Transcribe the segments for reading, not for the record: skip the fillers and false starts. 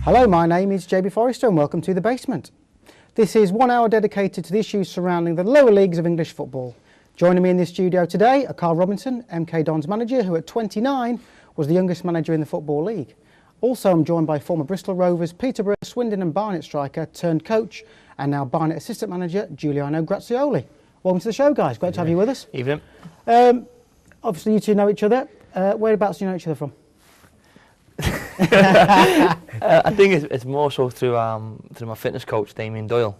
Hello, my name is JB Forrester and welcome to The Basement. This is 1 hour dedicated to the issues surrounding the lower leagues of English football. Joining me in the studio today are Karl Robinson, MK Dons manager, who at 29 was the youngest manager in the Football League. Also, I'm joined by former Bristol Rovers, Peterborough, Swindon and Barnet striker turned coach and now Barnet assistant manager, Giuliano Grazioli. Welcome to the show, guys. Great to have you with us. Evening. Obviously, you two know each other. Whereabouts do you know each other from? I think it's more so through my fitness coach, Damien Doyle.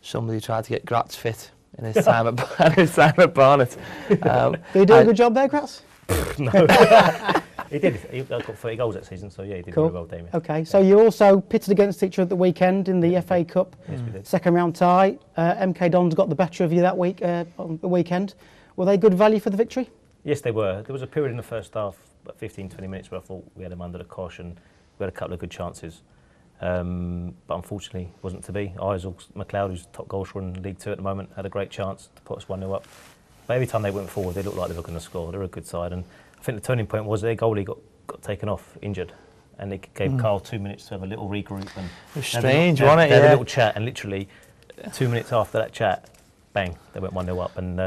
Somebody who tried to get Graz fit in his time at Barnet. Did he do a good job there, Graz? No. He did. He got 30 goals that season, so yeah, he did Cool. very well, Damien. Okay, so you also pitted against each other at the weekend in the FA Cup. Yes, we did. Second round tie. MK Dons got the better of you that week on the weekend. Were they good value for the victory? Yes, they were. There was a period in the first half, about 15-20 minutes, where I thought we had them under the cosh and we had a couple of good chances. But unfortunately, it wasn't to be. Isaac McLeod, who's top goal scorer in League Two at the moment, had a great chance to put us 1-0 up. But every time they went forward, they looked like they were going to score. They were a good side. And I think the turning point was their goalie got taken off, injured. And it gave Karl 2 minutes to have a little regroup. And It was strange, wasn't it? They had a Yeah. little chat, and literally 2 minutes after that chat, bang, they went 1-0 up. And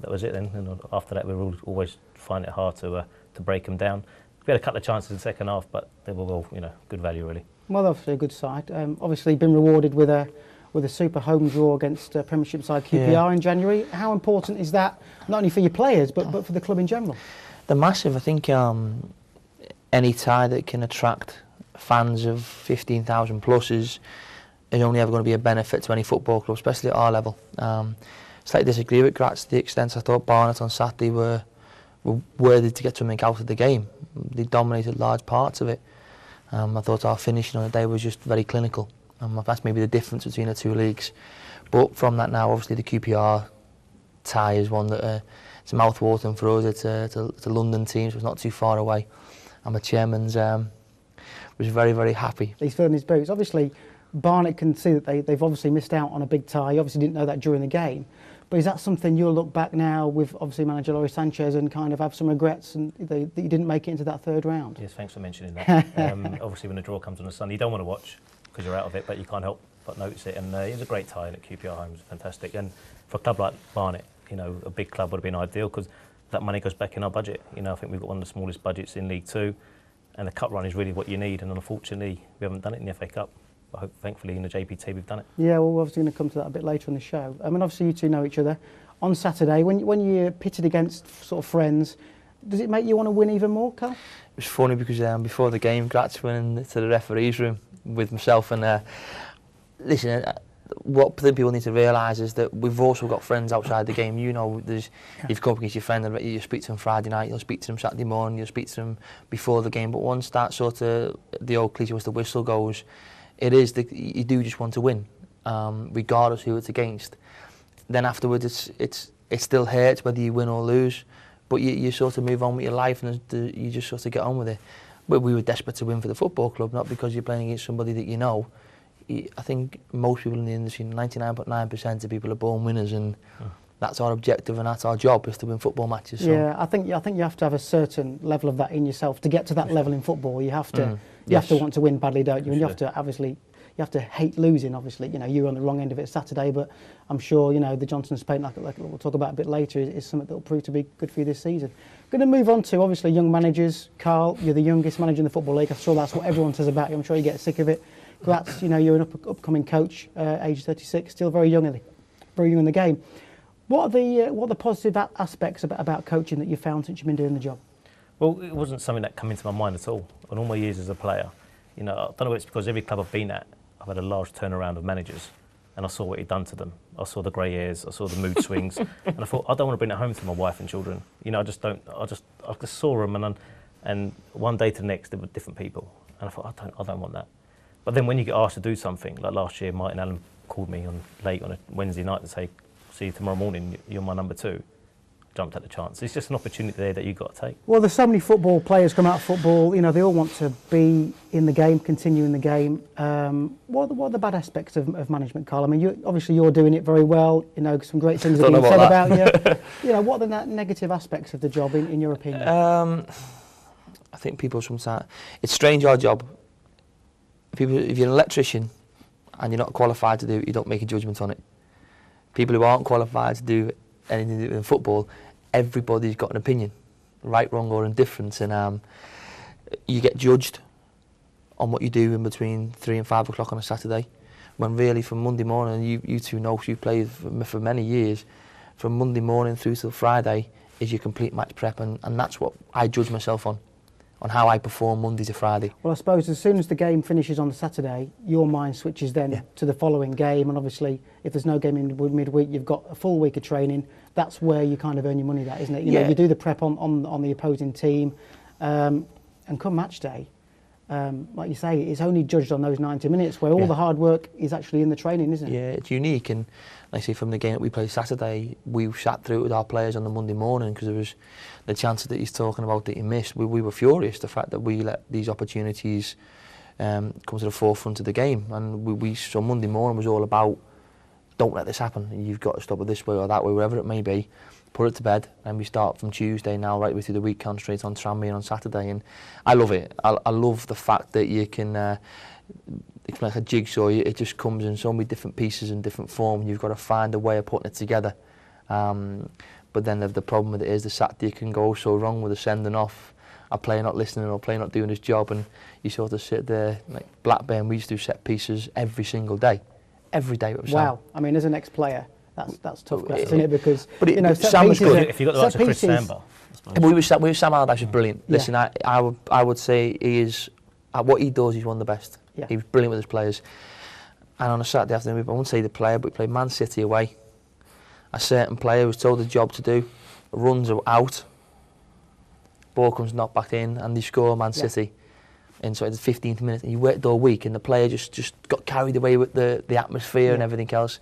that was it then. And after that, we were always find it hard to break them down. We had a couple of chances in the second half, but they were all, good value really. Well, obviously a good side. Obviously been rewarded with a super home draw against Premiership side QPR in January. How important is that, not only for your players, but for the club in general? They're massive. I think any tie that can attract fans of 15,000 plus is only ever going to be a benefit to any football club, especially at our level. Slightly disagree with Graz to the extent I thought Barnet on Saturday were worthy to get something out of the game. They dominated large parts of it. I thought our finishing on the day was just very clinical. That's maybe the difference between the two leagues. But from that now, obviously the QPR tie is one that it's mouth-watering for us. It's a London team, so it's not too far away. And the chairman's was very, very happy. He's filling his boots. Obviously, Barnet can see that they've obviously missed out on a big tie. You obviously didn't know that during the game. But is that something you'll look back now with obviously manager Laurie Sanchez and kind of have some regrets and that you didn't make it into that third round? Yes, thanks for mentioning that. Obviously when the draw comes on the Sunday, you don't want to watch because you're out of it, but you can't help but notice it. And it was a great tie at QPR home, it was fantastic. And for a club like Barnet, a big club would have been ideal because that money goes back in our budget. I think we've got one of the smallest budgets in League Two, and the cup run is really what you need. And unfortunately, we haven't done it in the FA Cup. But thankfully in the JPT we've done it. Yeah, well, we're obviously going to come to that a bit later in the show. I mean, obviously you two know each other. On Saturday, when you're pitted against sort of friends, does it make you want to win even more, Karl? It was funny because before the game, Graz went into the referee's room with myself and listen, what people need to realise is that we've also got friends outside the game. You've come up against your friend and you speak to them Friday night, you'll speak to them Saturday morning, you'll speak to them before the game. But once that sort of, the old cliche was the whistle goes, you do just want to win, regardless who it's against. Then afterwards, it still hurts whether you win or lose, but you sort of move on with your life and you just sort of get on with it. But we were desperate to win for the football club, not because you're playing against somebody that you know. I think most people in the industry, 99.9% of people are born winners, and that's our objective and that's our job, is to win football matches. So. Yeah, I think you have to have a certain level of that in yourself to get to that level in football. You have to have to want to win badly, don't you? And you have to obviously. You have to hate losing, obviously. You were on the wrong end of it Saturday, but I'm sure, the Johnson's paint, like we'll talk about a bit later, is something that will prove to be good for you this season. Going to move on to, obviously, young managers. Karl, you're the youngest manager in the Football League. I'm sure that's what everyone says about you. I'm sure you get sick of it. Graz, you're an upcoming coach, age 36, still very young in the game. What are the positive aspects about coaching that you've found since you've been doing the job? Well, it wasn't something that came into my mind at all. In all my years as a player, I don't know if it's because every club I've been at, I've had a large turnaround of managers, and I saw what he'd done to them. I saw the grey hairs, I saw the mood swings, and I thought, I don't want to bring that home to my wife and children. I just saw them, and one day to the next, they were different people, and I thought, I don't want that. But then when you get asked to do something, like last year, Martin Allen called me late on a Wednesday night to say, see you tomorrow morning, you're my number 2. Jumped at the chance. It's just an opportunity there that you've got to take. Well, there's so many football players come out of football, they all want to be in the game, continue in the game. What are the bad aspects of management, Karl? I mean, you're doing it very well, some great things have been said about you. What are the negative aspects of the job, in your opinion? I think people sometimes, it's strange our job, if you're an electrician and you're not qualified to do it, you don't make a judgment on it. People who aren't qualified to do anything to do with football, everybody's got an opinion, right, wrong or indifferent, and you get judged on what you do in between 3 and 5 o'clock on a Saturday, when really from Monday morning, you two know, you've played for many years, from Monday morning through till Friday is your complete match prep, and that's what I judge myself on how I perform Monday to Friday. Well, I suppose as soon as the game finishes on the Saturday, your mind switches then to the following game, and obviously if there's no game in midweek, you've got a full week of training. That's where you kind of earn your money, that, isn't it? You know, you do the prep on the opposing team, and come match day, like you say, it's only judged on those 90 minutes where all the hard work is actually in the training, isn't it? Yeah, it's unique, and like I say, from the game that we played Saturday, we sat through it with our players on the Monday morning, because there was the chances that he's talking about that he missed. We were furious, the fact that we let these opportunities come to the forefront of the game, and so Monday morning was all about, don't let this happen, you've got to stop it this way or that way, wherever it may be, put it to bed, and we start from Tuesday now right way through the week, concentrate on Tranmere on Saturday, and I love it. I love the fact that you can, it's like a jigsaw, it just comes in so many different pieces and different form, you've got to find a way of putting it together. But then the problem with it is the Saturday can go so wrong with the sending off, a player not listening or a player not doing his job, and you sort of sit there, like Blackburn, we used to do set pieces every single day. Every day with Sam. Wow, I mean, as an ex-player, that's tough, isn't it? Because, you know, Sam was good. If you got the likes of Chris Samba. Sam Allardyce was brilliant. Listen, I would say he is, what he does, he's one of the best. Yeah. He was brilliant with his players. And on a Saturday afternoon, I won't say the player, but we played Man City away. A certain player was told the job to do, runs out, ball comes knocked back in, and they score Man City. And so it's the 15th minute, and you worked all week, and the player just got carried away with the atmosphere and everything else.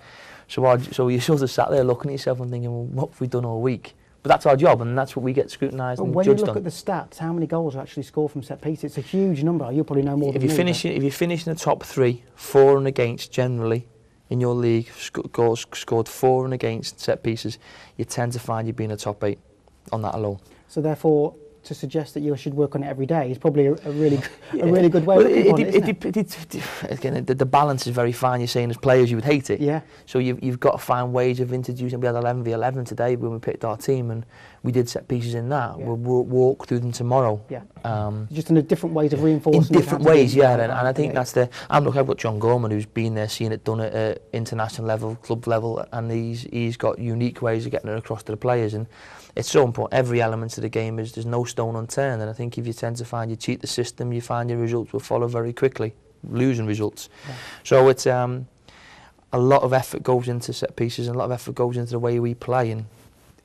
So you sort of sat there looking at yourself and thinking, well, what have we done all week? But that's our job, and that's what we get scrutinised and judged on. When you look at the stats, how many goals are actually scored from set pieces? It's a huge number. You'll probably know more than me. If you finish in the top 3, 4 and against generally in your league, goals scored 4 and against set pieces, you tend to find you being a top 8 on that alone. So therefore, to suggest that you should work on it every day is probably a really good way of looking on it. Again, the balance is very fine. You're saying as players you would hate it. Yeah. So you've got to find ways of introducing. We had 11v11 today when we picked our team, and we did set pieces in that. Yeah. We'll walk through them tomorrow. Yeah. Just in a different ways of reinforcing. In different ways, yeah. And I think that's the. I've got John Gorman, who's been there, seen it done at international level, club level, and he's got unique ways of getting it across to the players. And it's so important. Every element of the game there's no stone unturned, and I think if you tend to find you cheat the system, you find your results will follow very quickly, losing results. Yeah. So it's a lot of effort goes into set pieces, and a lot of effort goes into the way we play, and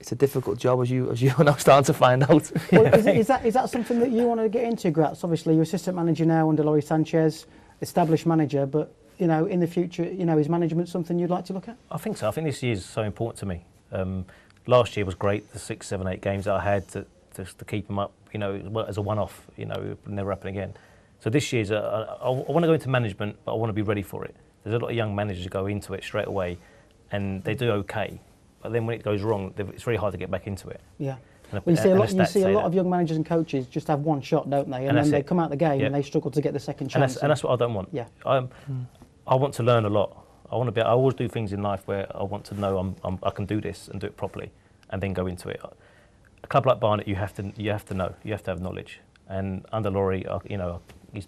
it's a difficult job, as you are now starting to find out. Well, is that something that you want to get into, Gratz? Obviously, you're assistant manager now under Laurie Sanchez, established manager, but in the future, is management something you'd like to look at? I think so. I think this year is so important to me. Last year was great, the 6, 7, 8 games that I had to keep them up, as a one-off, it would never happen again. So this year's, I want to go into management, but I want to be ready for it. There's a lot of young managers who go into it straight away, and they do okay, but then when it goes wrong, it's very hard to get back into it. Yeah. You see a lot of young managers and coaches just have one shot, don't they? And then they come out the game and they struggle to get the second chance. And that's what I don't want. Yeah. I want to learn a lot. I always do things in life where I want to know I can do this and do it properly, and then go into it. A club like Barnet, you have to know, you have to have knowledge. And under Laurie, he's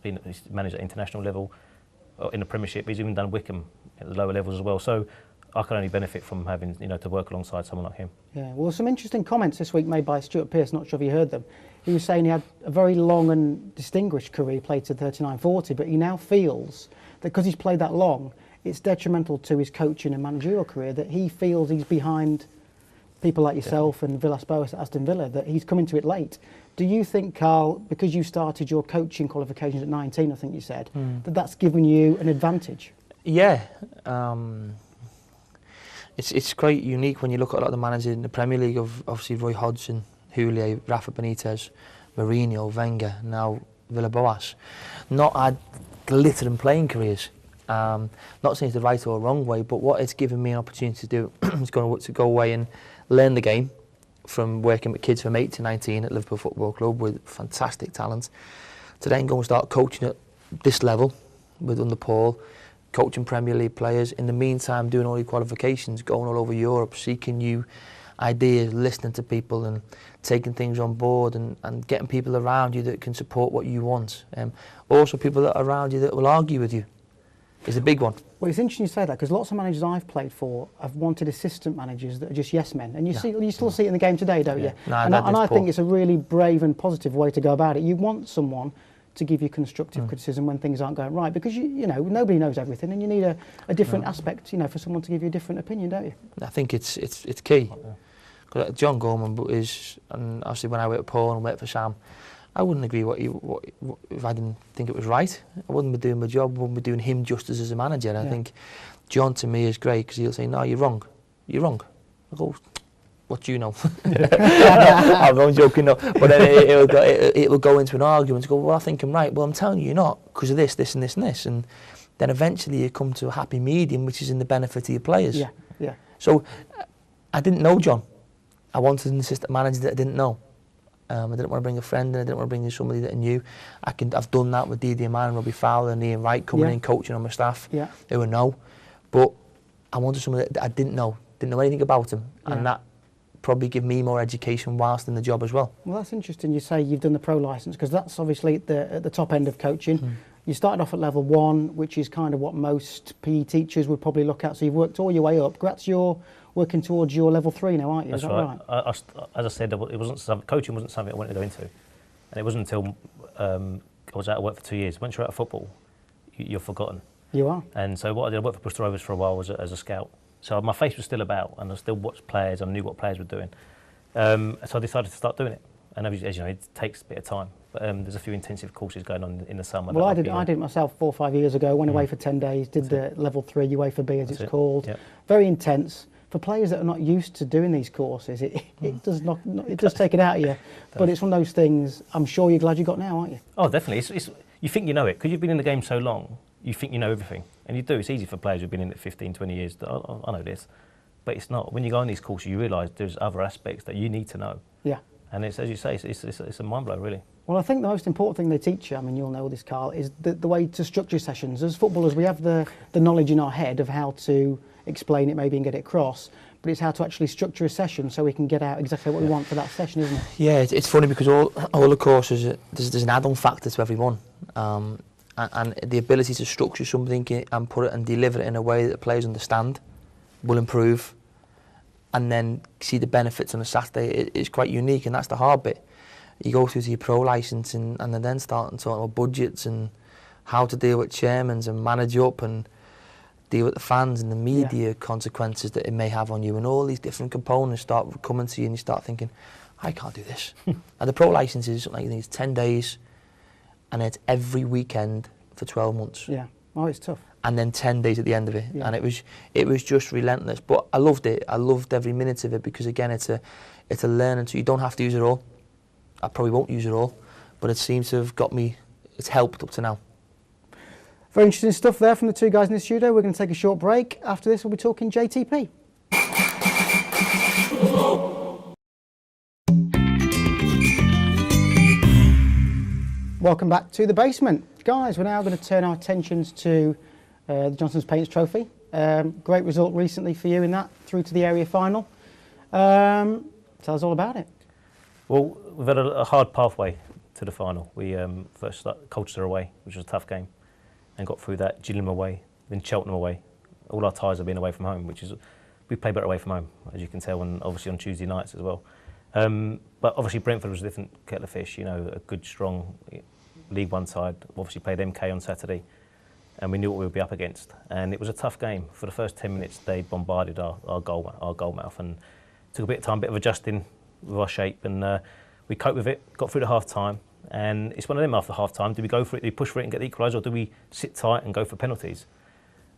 managed at international level, in the Premiership. He's even done Wickham at the lower levels as well. So I can only benefit from having to work alongside someone like him. Yeah, well, some interesting comments this week made by Stuart Pearce. Not sure if you heard them. He was saying he had a very long and distinguished career, played to 39-40, but he now feels that because he's played that long, it's detrimental to his coaching and managerial career, that he feels he's behind people like yourself and Villas-Boas at Aston Villa, that he's coming to it late. Do you think, Karl, because you started your coaching qualifications at 19, I think you said, that's given you an advantage? Yeah. It's quite unique when you look at a lot of the managers in the Premier League, of obviously Roy Hodgson, Houllier, Rafa Benitez, Mourinho, Wenger, now Villas-Boas, not had glittering playing careers. Not saying it's the right or wrong way, but what it's given me an opportunity to do is to go away and learn the game from working with kids from 8 to 19 at Liverpool Football Club with fantastic talent, to then go and start coaching at this level with under Paul, coaching Premier League players. In the meantime, doing all your qualifications, going all over Europe, seeking new ideas, listening to people and taking things on board and getting people around you that can support what you want. Also people that are around you that will argue with you is a big one. Well, it's interesting you say that because lots of managers I've played for have wanted assistant managers that are just yes men, and you still see it in the game today, don't you? No, and I think it's a really brave and positive way to go about it. You want someone to give you constructive criticism when things aren't going right, because you know nobody knows everything, and you need a different aspect, you know, for someone to give you a different opinion, don't you? I think it's key. Cause John Gorman is, and obviously when I worked with Paul and worked for Sam, I wouldn't agree if I didn't think it was right. I wouldn't be doing my job, wouldn't be doing him justice as a manager. I think John to me is great because he'll say, no, you're wrong. You're wrong. I go, what do you know? I'm joking, no. But then it will go into an argument to go, well, I think I'm right. Well, I'm telling you you're not because of this, this and this and this. And then eventually you come to a happy medium, which is in the benefit of your players. Yeah, yeah. So I didn't know John. I wanted an assistant manager that I didn't know. I didn't want to bring a friend in, I didn't want to bring in somebody that I knew. I've done that with Didi Aman, Robbie Fowler and Ian Wright coming in, coaching on my staff. Yeah. Who I know. But I wanted somebody that I didn't know anything about him. And that probably give me more education whilst in the job as well. Well, that's interesting you say you've done the pro licence, because that's obviously at the top end of coaching. You started off at level 1, which is kind of what most PE teachers would probably look at, so you've worked all your way up. Gratz, you're working towards your level 3 now, aren't you? That's is that right? As I said, coaching wasn't something I wanted to go into, and it wasn't until I was out of work for 2 years. Once you're out of football, you're forgotten. You are. And so what I did, I worked for Bristol Rovers for a while as a scout. So my face was still about, and I still watched players. I knew what players were doing. So I decided to start doing it. And as you know, it takes a bit of time. But there's a few intensive courses going on in the summer. Well, I did it myself 4 or 5 years ago. Went away for 10 days. Did the level 3 UEFA B, as it's called. Yep. Very intense. For players that are not used to doing these courses, it does take it out of you. But it's one of those things. I'm sure you're glad you got now, aren't you? Oh, definitely. You think you know it because you've been in the game so long. You think you know everything, and you do. It's easy for players who've been in it 15, 20 years. I know this, but it's not. When you go on these courses, you realise there's other aspects that you need to know. Yeah. And it's, as you say, it's a mind blow, really. Well, I think the most important thing they teach you, I mean, you'll know this, Karl, is the way to structure sessions. As footballers, we have the knowledge in our head of how to explain it maybe and get it across, but it's how to actually structure a session so we can get out exactly what we want for that session, isn't it? Yeah, it's funny because all the courses, there's an add-on factor to every one. And the ability to structure something and put it and deliver it in a way that the players understand will improve, and then see the benefits on a Saturday is quite unique, and that's the hard bit. You go through to your pro licence and then start talking about budgets and how to deal with chairmans and manage up and deal with the fans and the media consequences that it may have on you, and all these different components start coming to you, and you start thinking, I can't do this. And the pro licence is something like it's 10 days and it's every weekend for 12 months. Yeah. Oh, it's tough. And then 10 days at the end of it. Yeah. And it was just relentless. But I loved it. I loved every minute of it because, again, it's a learning. So you don't have to use it all. I probably won't use it all, but it seems to have got me, it's helped up to now. Very interesting stuff there from the two guys in the studio. We're going to take a short break. After this, we'll be talking JTP. Welcome back to the basement. Guys, we're now going to turn our attentions to the Johnson's Paints Trophy. Great result recently for you in that, through to the area final. Tell us all about it. Well, we've had a hard pathway to the final. We first started Colchester away, which was a tough game, and got through that. Gillingham away, then Cheltenham away. All our ties have been away from home, we play better away from home, as you can tell, and obviously on Tuesday nights as well. But obviously Brentford was a different kettle of fish, you know, a good, strong League One side. Obviously played MK on Saturday, and we knew what we would be up against. And it was a tough game. For the first 10 minutes, they bombarded our goal mouth, and took a bit of time, a bit of adjusting with our shape, and we coped with it, got through to half-time, and it's one of them after half-time. Do we go for it, do we push for it and get the equaliser, or do we sit tight and go for penalties?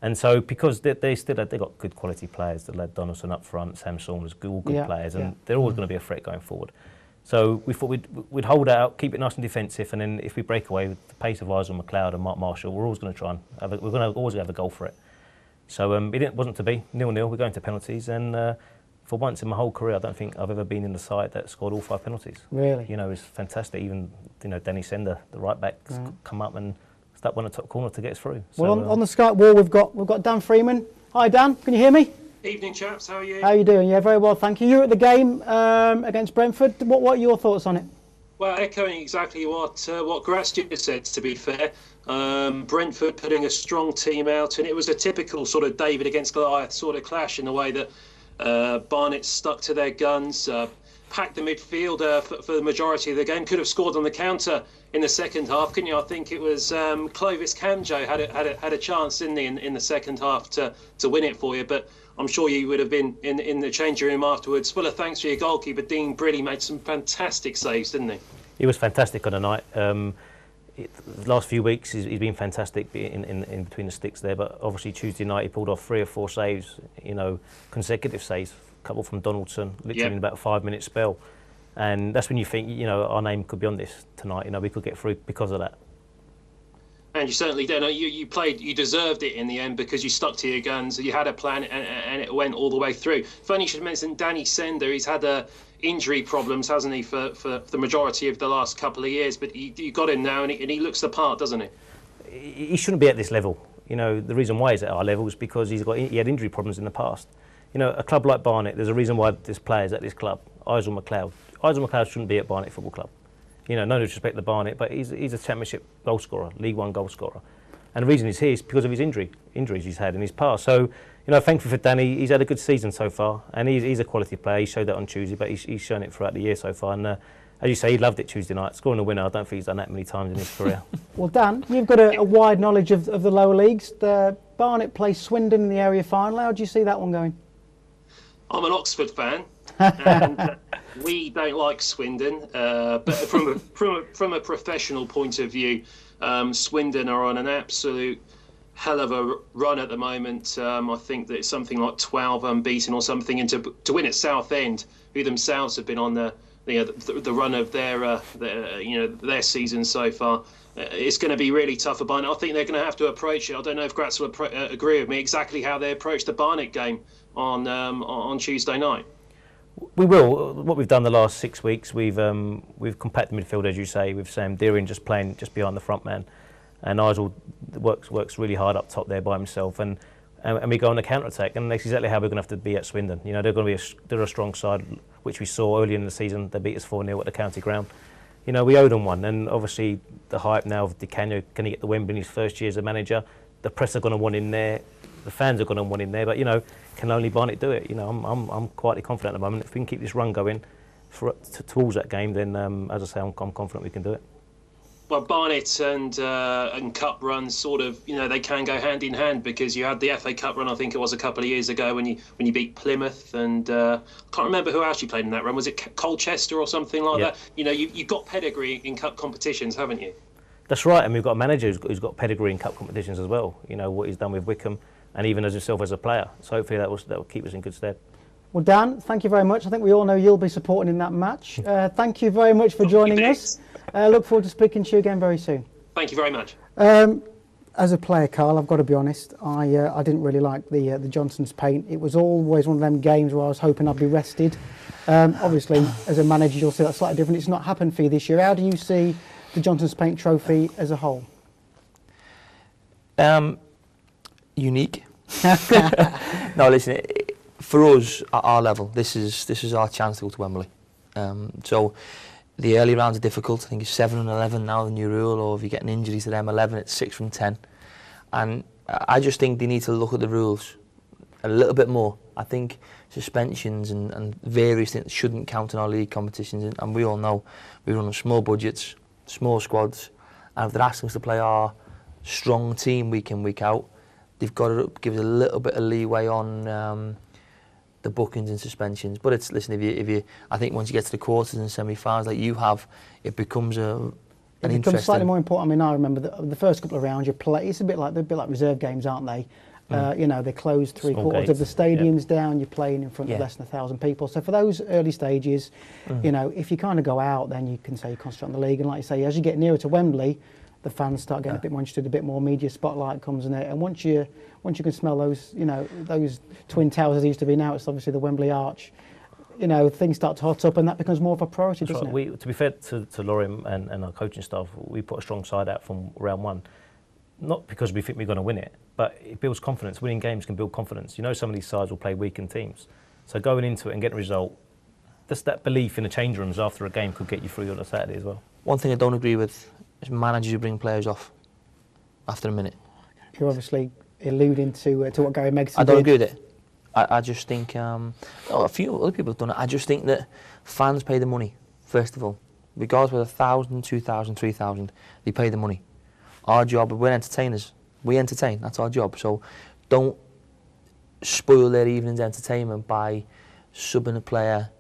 And so, because they got good quality players, the lad Donaldson up front, Sam Saunders, all good players, and they're always going to be a threat going forward. So we thought we'd hold out, keep it nice and defensive, and then if we break away with the pace of Isaac McLeod and Mark Marshall, we're always going to try and always have a goal for it. So it wasn't to be 0-0. We're going to penalties, and for once in my whole career, I don't think I've ever been in the side that scored all 5 penalties. Really? You know, it's fantastic. Even Danny Sender, the right back, come up and that one at top corner to get us through. Well, on the Skype wall, we've got Dan Freeman. Hi, Dan. Can you hear me? Evening, chaps. How are you? How are you doing? Yeah, very well, thank you. You were at the game against Brentford. What are your thoughts on it? Well, echoing exactly what Graz just said, to be fair. Brentford putting a strong team out, and it was a typical sort of David against Goliath sort of clash in the way that Barnet stuck to their guns, packed the midfield for the majority of the game. Could have scored on the counter in the second half, couldn't you? I think it was Clovis Camjo had a chance in the second half to win it for you, but I'm sure you would have been in the changing room afterwards. Full of thanks for your goalkeeper. Dean Briley made some fantastic saves, didn't he? He was fantastic on the night. The last few weeks he's been fantastic in between the sticks there, but obviously Tuesday night he pulled off 3 or 4 saves, consecutive saves, a couple from Donaldson, literally in about a 5-minute spell. And that's when you think, our name could be on this tonight, we could get through because of that. And you certainly did. You deserved it in the end because you stuck to your guns. You had a plan, and it went all the way through. Funny you should mention Danny Sender. He's had injury problems, hasn't he, for the majority of the last couple of years? But you got him now, and he looks the part, doesn't he? He shouldn't be at this level. The reason why he's at our level is because he had injury problems in the past. A club like Barnet, there's a reason why this player's at this club. Isel McLeod. Isel McLeod shouldn't be at Barnet Football Club. No disrespect to Barnet, but he's a championship goal scorer, League One goal scorer. And the reason he's here is because of his injuries he's had in his past. So, thankfully for Danny, he's had a good season so far, and he's a quality player. He showed that on Tuesday, but he's shown it throughout the year so far. And as you say, he loved it Tuesday night, scoring a winner. I don't think he's done that many times in his career. Well, Dan, you've got a wide knowledge of the lower leagues. The Barnet plays Swindon in the area final. How do you see that one going? I'm an Oxford fan. And we don't like Swindon, but from a professional point of view, Swindon are on an absolute hell of a run at the moment. I think that it's something like 12 unbeaten or something, and to win at Southend, who themselves have been on the run of their season so far. It's going to be really tough for Barnet. I think they're going to have to approach it. I don't know if Graz will agree with me exactly how they approached the Barnet game on Tuesday night. We will. What we've done the last 6 weeks, we've compacted midfield, as you say, with Sam Deering just playing just behind the front man, and Isel works really hard up top there by himself, and we go on the counter attack, and that's exactly how we're going to have to be at Swindon. They're going to be they're a strong side, which we saw early in the season. They beat us 4-0 at the county ground. We owe them one, and obviously the hype now of Di Canio, can he get the Wembley in his first year as a manager? The press are going to want him there. The fans are going to want him there, but can only Barnet do it? I'm quite confident at the moment. If we can keep this run going towards that game, then as I say, I'm confident we can do it. Well, Barnet and Cup runs sort of, they can go hand in hand, because you had the FA Cup run, I think it was a couple of years ago, when you beat Plymouth, and I can't remember who else you played in that run. Was it Colchester or something like that? You've got pedigree in Cup competitions, haven't you? That's right, and we've got a manager who's got pedigree in Cup competitions as well. What he's done with Wickham, and even as himself as a player. So hopefully that will keep us in good stead. Well, Dan, thank you very much. I think we all know you'll be supporting in that match. Thank you very much for joining us. Look forward to speaking to you again very soon. Thank you very much. As a player, Karl, I've got to be honest, I didn't really like the Johnson's Paint. It was always one of them games where I was hoping I'd be rested. Obviously, as a manager, you'll see that's slightly different. It's not happened for you this year. How do you see the Johnson's Paint trophy as a whole? Unique. No, listen. For us at our level, this is our chance to go to Wembley. So the early rounds are difficult. I think it's 7 and 11 now, the new rule. Or if you get an injury to them, 11, it's 6 from 10. And I just think they need to look at the rules a little bit more. I think suspensions and various things shouldn't count in our league competitions. And we all know we run on small budgets, small squads, and if they're asking us to play our strong team week in, week out, they've got to give us a little bit of leeway on the bookings and suspensions. But it's, listen, if you, I think once you get to the quarters and semi-finals like you have, it becomes an interesting. It becomes slightly more important. I mean, I remember the first couple of rounds you play. It's a bit like reserve games, aren't they? They close three-quarters of the stadiums down. You're playing in front of less than 1,000 people. So for those early stages, if you kind of go out, then you can say you concentrate on the league. And like you say, as you get nearer to Wembley, the fans start getting a bit more interested, a bit more media spotlight comes in it. And once you can smell those, those twin towers as they used to be now, it's obviously the Wembley Arch. Things start to hot up, and that becomes more of a priority, doesn't it? To be fair to Laurie and our coaching staff, we put a strong side out from round one. not because we think we're going to win it, but it builds confidence. Winning games can build confidence. You know, some of these sides will play weakened teams. So going into it and getting a result, just that belief in the change rooms after a game could get you through on a Saturday as well. One thing I don't agree with is managers who bring players off after a minute. You're obviously alluding to what Gary Megson did. I don't agree with it. I just think, a few other people have done it, I just think that fans pay the money, first of all. Regardless of 1,000, 2,000, 3,000, they pay the money. Our job, we're entertainers. We entertain, that's our job. So don't spoil their evening's entertainment by subbing a player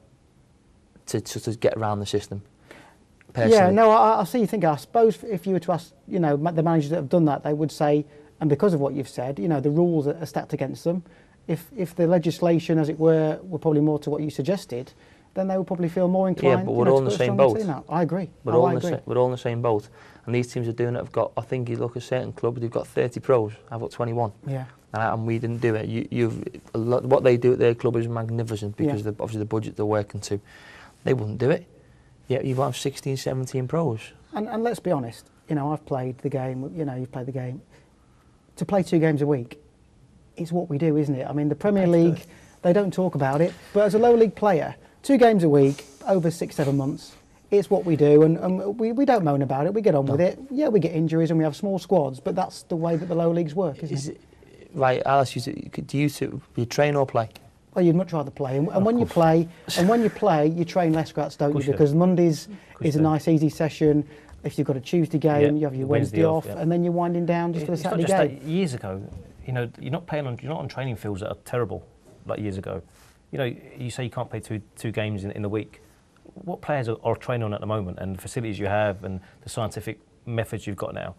to get around the system. Personally. Yeah, no, I see you think. I suppose if you were to ask, you know, the managers that have done that, they would say, and because of what you've said, you know, the rules are stacked against them. If the legislation, as it were probably more to what you suggested, then they would probably feel more inclined. Yeah, but we're all in the same boat. I agree. We're all in the same boat. And these teams are doing it. Have got, I think you look at certain clubs, they've got 30 pros. I've got 21. Yeah. And we didn't do it. What they do at their club is magnificent because obviously the budget they're working to. They wouldn't do it. Yeah, you've got 16, 17 pros. And let's be honest, you know, I've played the game, you know, you've played the game. To play 2 games a week, it's what we do, isn't it? I mean, the Premier League, they don't talk about it, but as a lower league player, 2 games a week, over 6-7 months, it's what we do, and we don't moan about it, we get on with it. Yeah, we get injuries and we have small squads, but that's the way that the lower leagues work, isn't it? Right, I'll ask you, do you train or play? Well, you'd much rather play, and when you play, you train less grads, don't you? Because Mondays is a nice, easy session. If you've got a Tuesday game, you have your Wednesday off, and then you're winding down just for the Saturday game. It's not just that years ago, you know, you're not on training fields that are terrible like years ago. You know, you say you can't play two games in a week. What players are training on at the moment, and the facilities you have, and the scientific methods you've got now?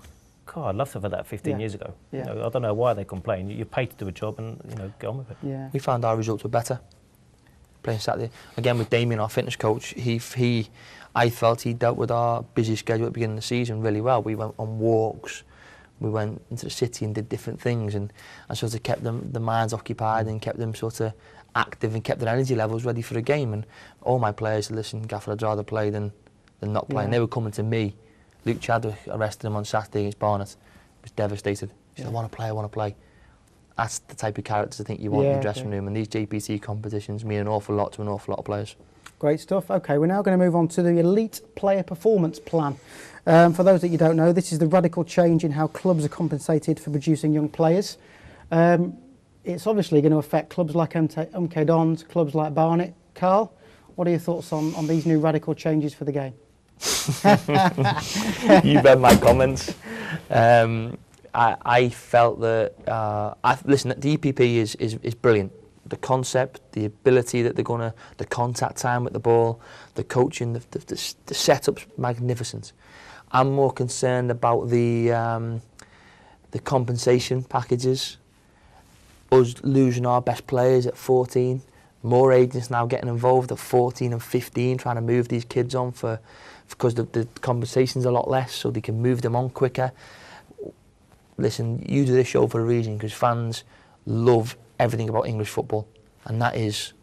God, I'd love to have had that 15 years ago. Yeah. You know, I don't know why they complain. You're paid to do a job, and you know, get on with it. Yeah. We found our results were better playing Saturday. Again with Damien, our fitness coach, I felt he dealt with our busy schedule at the beginning of the season really well. We went on walks, we went into the city and did different things, and sort of kept the minds occupied and kept them sort of active and kept their energy levels ready for a game. And all my players said, listen, Gaffer, I'd rather play than not play. And they were coming to me. Luke Chadwick arrested him on Saturday against Barnet. He was devastated. He said, I want to play. That's the type of characters I think you want in your dressing room. And these JPT competitions mean an awful lot to an awful lot of players. Great stuff. OK, we're now going to move on to the Elite Player Performance Plan. For those that you don't know, this is the radical change in how clubs are compensated for producing young players. It's obviously going to affect clubs like MK Dons, clubs like Barnet. Karl, what are your thoughts on these new radical changes for the game? You read my comments. I felt that listen, the EPP is brilliant. The concept, the ability that the contact time with the ball, the coaching, the setup's magnificent. I'm more concerned about the compensation packages. Us losing our best players at 14, more agents now getting involved at 14 and 15, trying to move these kids on because the compensation's a lot less, so they can move them on quicker. Listen, you do this show for a reason, because fans love everything about English football, and that is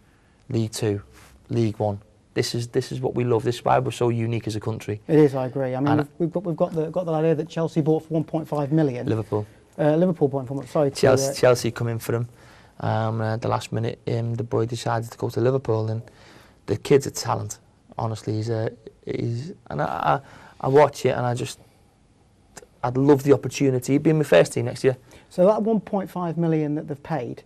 League 2, League 1. This is what we love. This is why we're so unique as a country. It is, I agree. I mean, we've got the idea that Chelsea bought for 1.5 million. Liverpool bought for, sorry. Chelsea come in for him. At the last minute, the boy decided to go to Liverpool, and the kid's a talent. Honestly, and I watch it, and I'd love the opportunity. He'd be in my first team next year. So that 1.5 million that they've paid,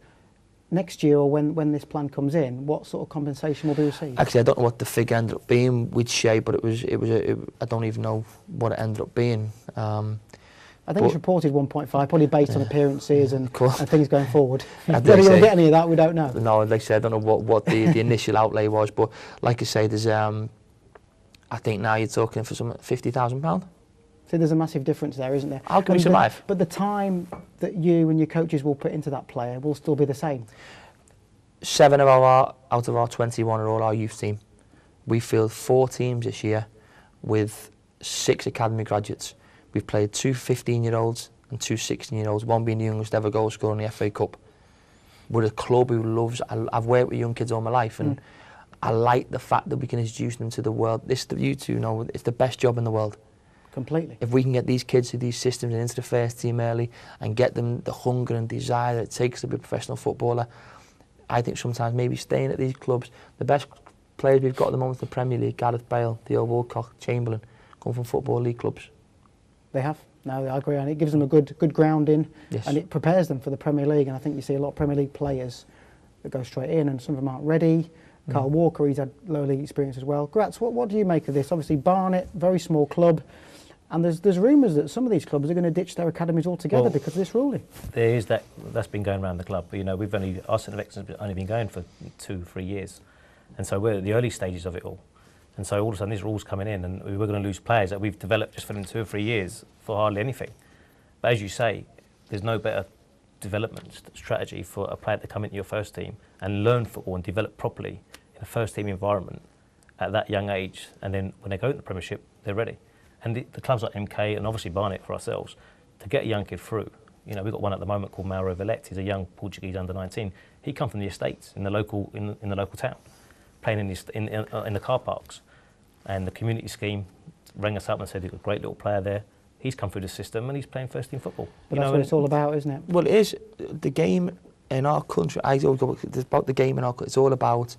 next year or when this plan comes in, what sort of compensation will be received? Actually, I don't know what the figure ended up being with Shea, but I don't even know what it ended up being. I think it's reported 1.5, probably based on appearances and things going forward. Whether you'll get any of that, we don't know. No, like I said, I don't know what the initial outlay was, but like I say, there's I think now you're talking for some £50,000. So there's a massive difference there, isn't there? How can we survive? But the time that you and your coaches will put into that player will still be the same. 7 out of our 21 are all our youth team. We filled 4 teams this year with 6 academy graduates. We've played 2 15-year-olds and 2 16-year-olds, one being the youngest ever goal scorer in the FA Cup. We're a club who loves. I've worked with young kids all my life, and I like the fact that we can introduce them to the world. You two know it's the best job in the world. Completely. If we can get these kids through these systems and into the first team early and get them the hunger and desire that it takes to be a professional footballer, I think sometimes maybe staying at these clubs, the best players we've got at the moment in the Premier League, Gareth Bale, Theo Walcott, Chamberlain, come from Football League clubs. They have. No, I agree, and it gives them a good grounding, Yes. and it prepares them for the Premier League. And I think you see a lot of Premier League players that go straight in, and some of them aren't ready. Karl Walker, he's had lower league experience as well. Gratz, what do you make of this? Obviously, Barnet, very small club, and there's rumours that some of these clubs are going to ditch their academies altogether because of this ruling. There is that's been going around the club. But, you know, our Centre of Excellence has only been going for 2-3 years, and so we're at the early stages of it all. And so all of a sudden, these rules coming in, and we're going to lose players that we've developed just for them 2 or 3 years for hardly anything. But as you say, there's no better development strategy for a player to come into your first team and learn football and develop properly in a first team environment at that young age, and then when they go into the Premiership, they're ready. And the clubs like MK and obviously Barnet for ourselves, to get a young kid through. You know, we've got one at the moment called Mauro Villette. He's a young Portuguese under-19. He come from the estates in the local town, playing in the car parks. And the community scheme rang us up and said, "You've got a great little player there. He's come through the system and he's playing first team football." But that's what it's all about, isn't it? Well, it is. The game in our country, I always go, it's about the game in our country. It's all about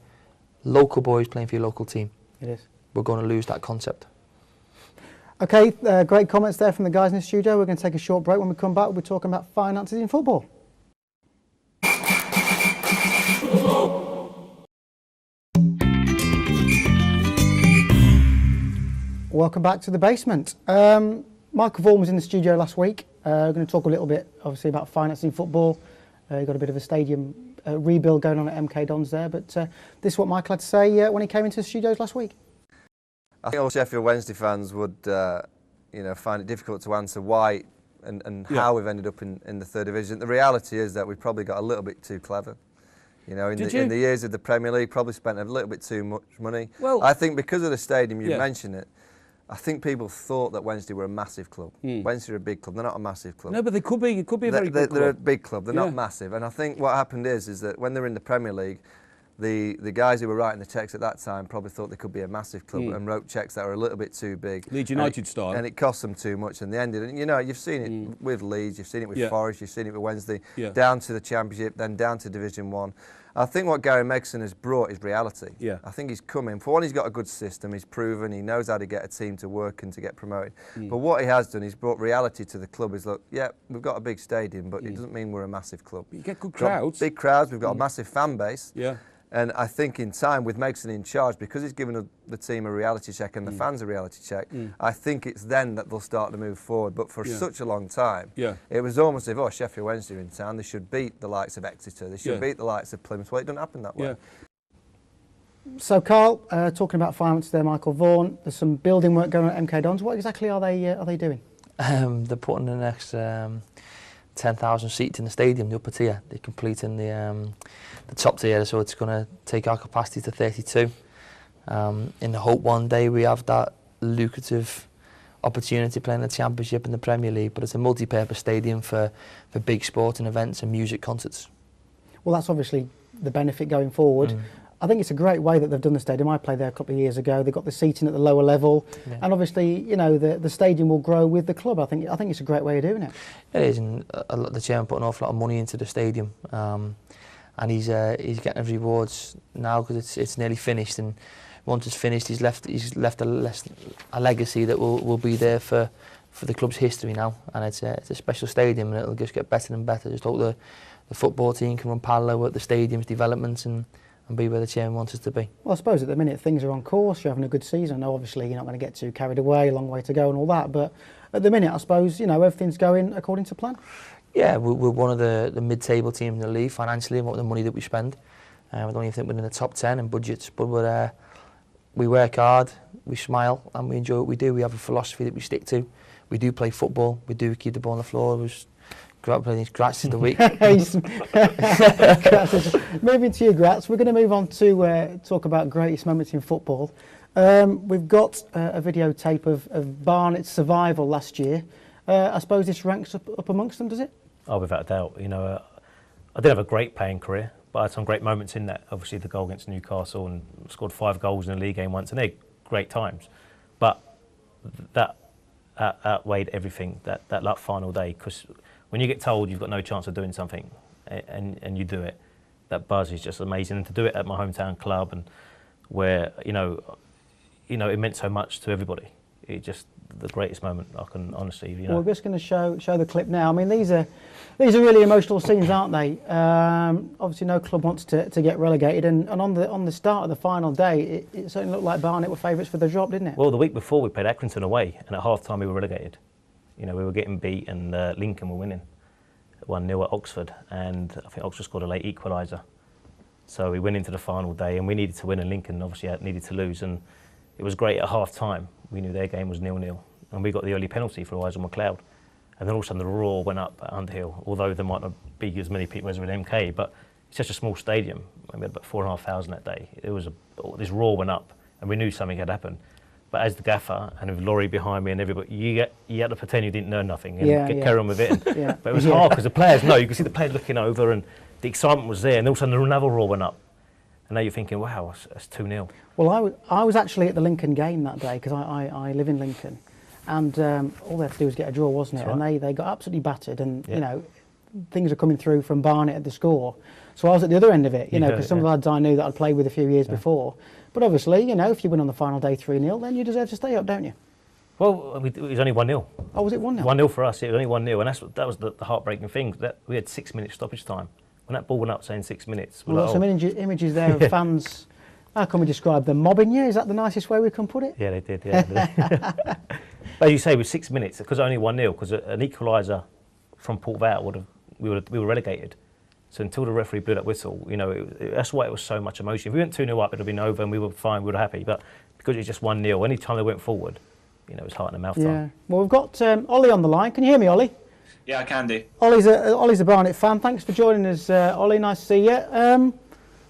local boys playing for your local team. It is. We're going to lose that concept. Okay, great comments there from the guys in the studio. We're going to take a short break. When we come back, we'll be talking about finances in football. Welcome back to the basement. Michael Vaughan was in the studio last week. We're going to talk a little bit, obviously, about financing football. You've got a bit of a stadium rebuild going on at MK Dons there, but this is what Michael had to say when he came into the studios last week. I think all Sheffield Wednesday fans would, find it difficult to answer why and how we've ended up in the third division. The reality is that we probably got a little bit too clever. You know, in the years of the Premier League, probably spent a little bit too much money. Well, I think because of the stadium, you mentioned it. I think people thought that Wednesday were a massive club. Wednesday are a big club. They're not a massive club. No, but they could be. It could be a very good club. They're a big club. They're not massive. And I think what happened is that when they were in the Premier League, the guys who were writing the cheques at that time probably thought they could be a massive club and wrote cheques that were a little bit too big. Leeds United style. And it cost them too much, and they ended. And you know, you've seen it with Leeds, you've seen it with Forrest, you've seen it with Wednesday, down to the Championship, then down to Division 1. I think what Gary Megson has brought is reality. I think he's come in. For one, he's got a good system, he's proven, he knows how to get a team to work and to get promoted. But what he has done, he's brought reality to the club. Is look, we've got a big stadium, but it doesn't mean we're a massive club. You get good crowds. Big crowds, we've got a massive fan base. And I think in time, with Megson in charge, because he's given the team a reality check and the fans a reality check, I think it's then that they'll start to move forward. But for such a long time, it was almost as if, Sheffield Wednesday are in town, they should beat the likes of Exeter, they should beat the likes of Plymouth. Well, it doesn't happen that way. So, Karl, talking about finance there, Michael Vaughan, there's some building work going on at MK Dons. What exactly are they doing? They're putting the next 10,000 seats in the stadium, the upper tier. They're completing the top tier, so it's going to take our capacity to 32. In the hope one day we have that lucrative opportunity playing the Championship and the Premier League, but it's a multi-purpose stadium for big sporting events and music concerts. Well, that's obviously the benefit going forward. I think it's a great way that they've done the stadium. I played there a couple of years ago. They've got the seating at the lower level, and obviously, you know, the stadium will grow with the club. I think it's a great way of doing it. It is, and the chairman put an awful lot of money into the stadium, and he's getting his rewards now because it's nearly finished. And once it's finished, he's left a legacy that will be there for the club's history now. And it's a special stadium, and it'll just get better and better. Just hope the football team can run parallel with the stadium's developments and be where the chairman wants us to be. Well, I suppose at the minute things are on course, you're having a good season. I know obviously you're not going to get too carried away, a long way to go and all that, but at the minute I suppose, you know, everything's going according to plan. Yeah, we're one of the mid-table teams in the league financially, what the money that we spend. We don't even think we're in the top 10 in budgets, but we work hard, we smile and we enjoy what we do. We have a philosophy that we stick to. We do play football, we do keep the ball on the floor. Playing these Gratz of the week. Moving to you, Gratz, we're going to move on to talk about greatest moments in football. We've got a videotape of Barnet's survival last year. I suppose this ranks up amongst them, does it? Oh, without a doubt. You know, I didn't have a great playing career, but I had some great moments in that. Obviously, the goal against Newcastle and scored 5 goals in a league game once, and they're great times. But that outweighed everything that final day, because when you get told you've got no chance of doing something and you do it, that buzz is just amazing. And to do it at my hometown club, and where you know it meant so much to everybody. It just the greatest moment I can honestly. Well, we're just going to show the clip now. I mean, these are really emotional scenes, aren't they? Obviously, no club wants to get relegated, and on the start of the final day, it certainly looked like Barnet were favourites for the drop, didn't it? Well, the week before we played Accrington away, and at half time we were relegated. You know, we were getting beat, and Lincoln were winning 1-0 at Oxford, and I think Oxford scored a late equaliser. So we went into the final day, and we needed to win, and Lincoln obviously needed to lose, and it was great at half time. We knew their game was 0-0, and we got the early penalty for Isaac McLeod. And then all of a sudden the roar went up at Underhill, although there might not be as many people as with MK, but it's such a small stadium. We had about 4,500 that day. This roar went up, and we knew something had happened. But as the gaffer, and with Laurie behind me and everybody, you had to pretend you didn't know nothing and carry on with it. And, but it was hard because the players know. You could see the players looking over, and the excitement was there, and all of a sudden another roar went up. And now you're thinking, wow, that's 2-0. Well, I was actually at the Lincoln game that day, because I live in Lincoln. And all they had to do was get a draw, wasn't it? That's right. And they got absolutely battered, and you know, things are coming through from Barnet at the score. So I was at the other end of it, you know, because some of the lads I knew that I'd played with a few years before. But obviously, you know, if you win on the final day 3-0, then you deserve to stay up, don't you? Well, it was only 1-0. Oh, was it 1-0? 1-0 for us. It was only 1-0, and that was the heartbreaking thing. That we had 6 minutes stoppage time. When that ball went up saying 6 minutes, we've got some images there of fans. How can we describe them? Mobbing you? Is that the nicest way we can put it? Yeah, they did. Yeah. As you say, with 6 minutes, because only 1-0, because an equaliser from Port Vale we were relegated. So until the referee blew that whistle, you know, that's why it was so much emotion. If we went 2-0 up, it would have been over, and we were fine, we were happy. But because it was just 1-0, any time they went forward, you know, it was heart in the mouth time. Well, we've got Ollie on the line. Can you hear me, Ollie? Yeah, I can do. Ollie's a Barnet fan. Thanks for joining us, Ollie. Nice to see you.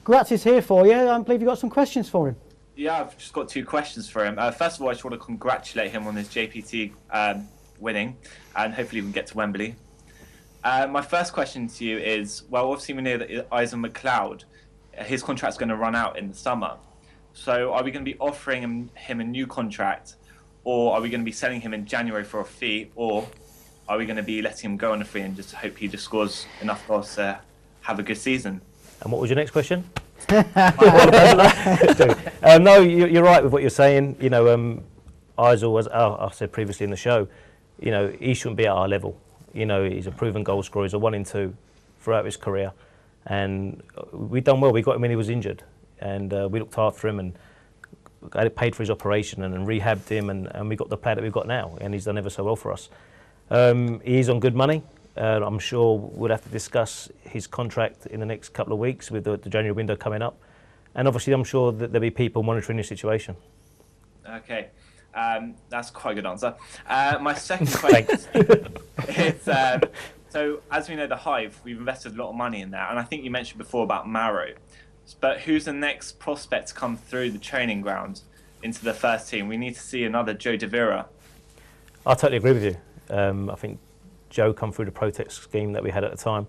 Graz is here for you. I believe you've got some questions for him. Yeah, I've just got 2 questions for him. First of all, I just want to congratulate him on his JPT winning, and hopefully we can get to Wembley. My first question to you is, well, obviously we know that Isaac McLeod, his contract's going to run out in the summer. So are we going to be offering him a new contract, or are we going to be selling him in January for a fee, or are we going to be letting him go on a free and just hope he just scores enough goals to have a good season? And what was your next question? No, you're right with what you're saying. You know, Isaac, as I said previously in the show, you know, he shouldn't be at our level. You know, he's a proven goal scorer. He's a 1 in 2 throughout his career, and we've done well. We got him when he was injured, and we looked after him and paid for his operation and rehabbed him, and we got the player that we've got now, and he's done ever so well for us. He's on good money. I'm sure we'll have to discuss his contract in the next couple of weeks with the January window coming up. And obviously I'm sure that there'll be people monitoring the situation. Okay, that's quite a good answer. My second question is, so as we know, the Hive, we've invested a lot of money in that, and I think you mentioned before about Marrow. But who's the next prospect to come through the training ground into the first team? We need to see another Joe De Vera. I totally agree with you. I think Joe come through the Protect scheme that we had at the time,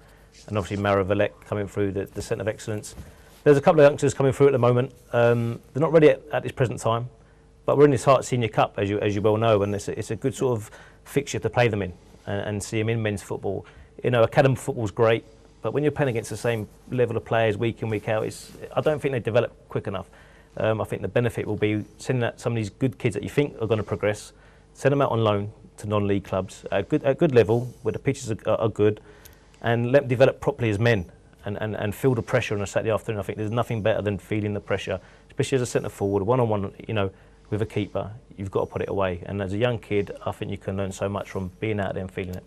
and obviously Mara Valek coming through the Centre of Excellence. There's a couple of youngsters coming through at the moment. They're not ready at this present time, but we're in this Heart Senior Cup, as you well know, and it's a good sort of fixture to play them in and see them in men's football. You know, academy football's great, but when you're playing against the same level of players week in, week out, I don't think they develop quick enough. I think the benefit will be sending out some of these good kids that you think are going to progress, send them out on loan to non-league clubs at good level where the pitches are good, and let them develop properly as men and feel the pressure on a Saturday afternoon. I think there's nothing better than feeling the pressure, especially as a centre forward, one-on-one, you know, with a keeper. You've got to put it away, and as a young kid I think you can learn so much from being out there and feeling it.